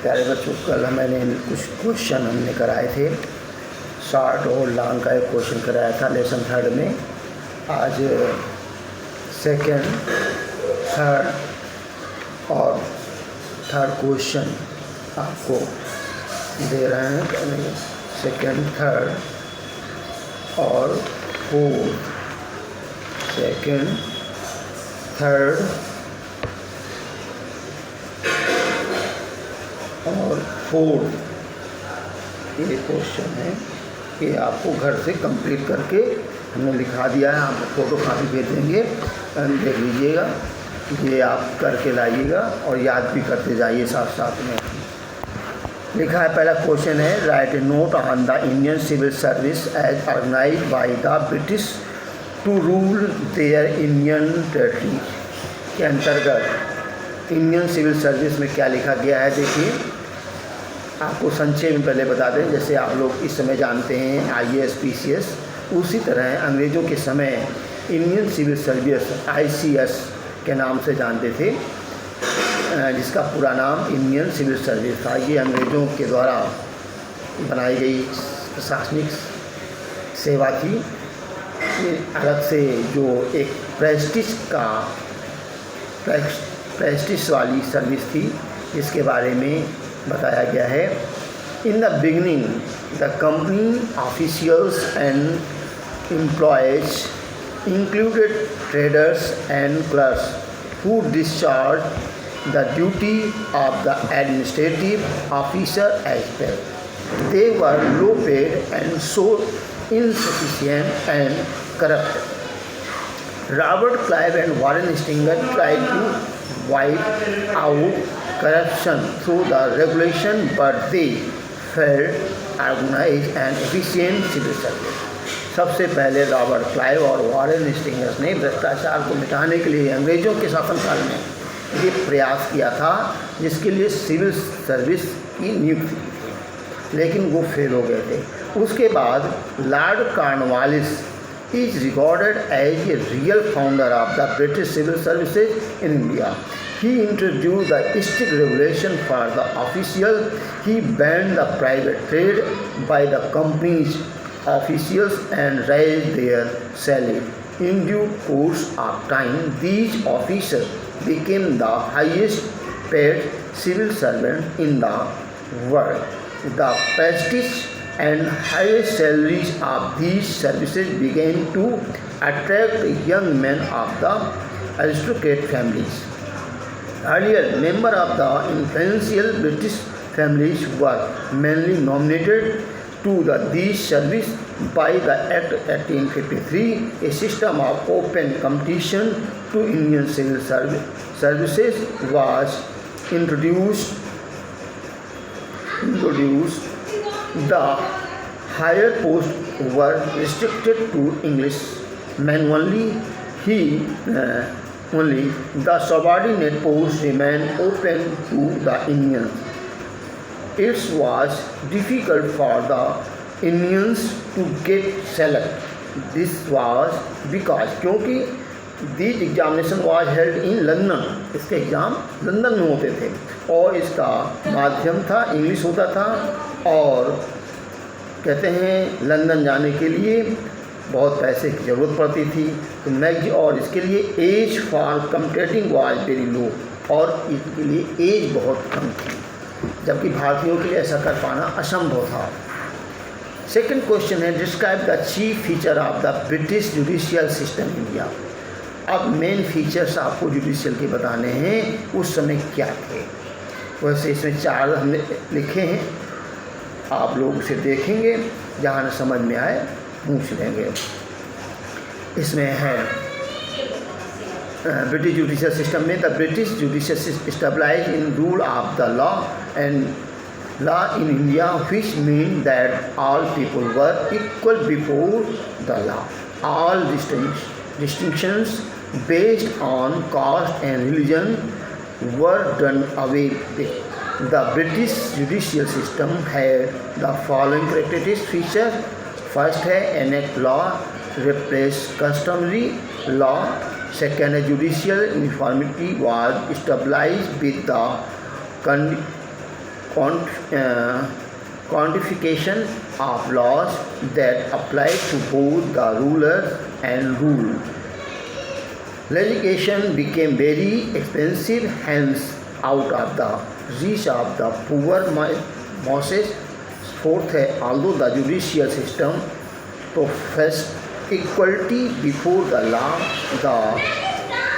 प्यारे बच्चों, कल मैंने कुछ क्वेश्चन हमने कराए थे, शॉर्ट और लॉन्ग का एक क्वेश्चन कराया था लेसन 3 में। आज सेकंड, थर्ड और थर्ड क्वेश्चन आपको दे रहे हैं। सेकंड, थर्ड और फोर्थ, सेकंड, थर्ड और फोर्थ ये क्वेश्चन है कि आपको घर से कंप्लीट करके हमने लिखा दिया है, आप फोटो कापी भेज देंगे, देख लीजिएगा, ये आप करके लाइएगा और याद भी करते जाइए साथ साथ में। लिखा है, पहला क्वेश्चन है, write a note on the Indian civil service as organized by the British to rule their Indian territory के अंतर्गत इंडियन सिविल सर्विस में क्या लिखा गया है। देखिए, आपको संक्षेप में पहले बता दें, जैसे आप लोग इस समय जानते हैं IAS PCS, उसी तरह अंग्रेज़ों के समय इंडियन सिविल सर्विस ICS के नाम से जानते थे, जिसका पूरा नाम इंडियन सिविल सर्विस था। ये अंग्रेज़ों के द्वारा बनाई गई प्रशासनिक सेवा थी। ये अलग से जो एक प्रेस्टिज वाली सर्विस थी, इसके बारे में बताया गया है। In the beginning the company officials and employees included traders and clerks who discharge the duty of the administrative officer as well. They were low paid and so insufficient and corrupt. Robert Clive and Warren Stinger tried to wipe out corruption through the regulation, but they failed organized and efficient civil service. सबसे पहले Robert Clive और Warren stingers ने भ्रष्टाचार को मिटाने के लिए अंग्रेज़ों के शासनकाल में ये प्रयास किया था, जिसके लिए सिविल सर्विस की नियुक्ति की थी, लेकिन वो फेल हो गए थे। उसके बाद Lord Cornwallis is recorded as a real founder of the British civil services in India. He introduce the strict regulation for the official. He banned the private trade by the companies officials and raise their salary. In due course of time these officers became the highest paid civil servant in the world. The prestige and highest salaries of these services began to attract young men of the aristocratic families. Earlier, members of the influential British families were mainly nominated to these services by the Act 1853. A system of open competition to Indian civil services was introduced. The higher posts were restricted to English men only. Only the subordinate posts remained open to the Indians. It was difficult for the Indians to get selected. This was because क्योंकि this examination was held in London, इसके exam London में होते थे और इसका माध्यम था English होता था, और कहते हैं लंदन जाने के लिए बहुत पैसे की ज़रूरत पड़ती थी, तो और इसके लिए age for competing was very low, और इसके लिए एज बहुत कम थी, जबकि भारतीयों के लिए ऐसा कर पाना असंभव था। सेकंड क्वेश्चन है, describe the chief feature of the British judicial system India. अब मेन फीचर्स आपको जुडिशियल के बताने हैं, उस समय क्या थे। वैसे इसमें 4 हमने लिखे हैं, आप लोग उसे देखेंगे, जहाँ न समझ में आए पूछ लेंगे। इसमें है ब्रिटिश जुडिशियल सिस्टम में, the British judicial system stabilize in rule of the law and law in India, which mean that all people were equal before the law. All distinctions based on caste and religion were done away with. The British judicial system had the following characteristic features. First है enact law, replace customary law. Second है judicial uniformity was established with the quantification of laws that apply to both the ruler and ruled. Legislation became very expensive, hence out of the reach of the poor masses. Fourth है, although the judicial system professed equality before the law, the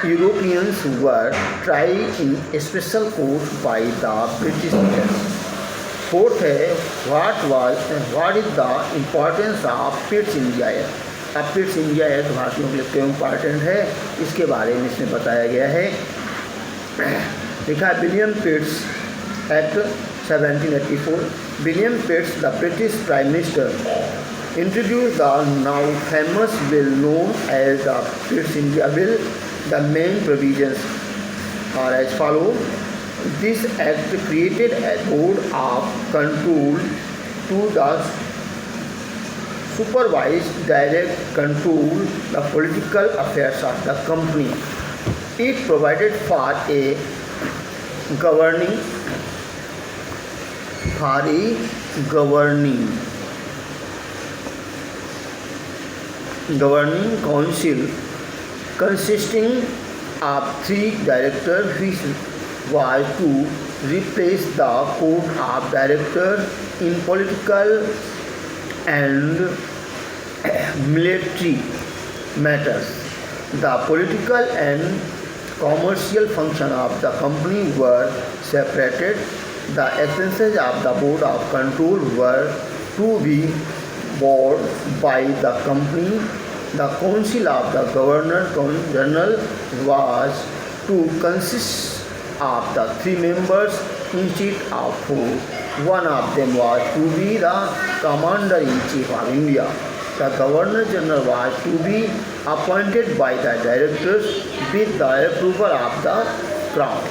Europeans were tried in a special court by the British. Fourth है, what is the importance of Pitt's India act. अब Pitt's India act भारतीयों के लिए क्यों important है, इसके बारे में इसमें बताया गया है। लिखा है William Pitt's Act 1784। William Pitt's the British prime minister introduced the now famous bill known as the Pitt's India Bill. The main provisions are as follows. This act created a board of control to the supervise, direct, control the political affairs of the company. It provided for a governing council consisting of 3 directors, which was to replace the code of directors in political and military matters. The political and commercial function of the company were separated. The expenses of the board of control were to be borne by the company. The council of the governor general was to consist of the 3 members instead of 4. One of them was to be the commander-in-chief of India. The governor general was to be appointed by the directors with the approval of the crown.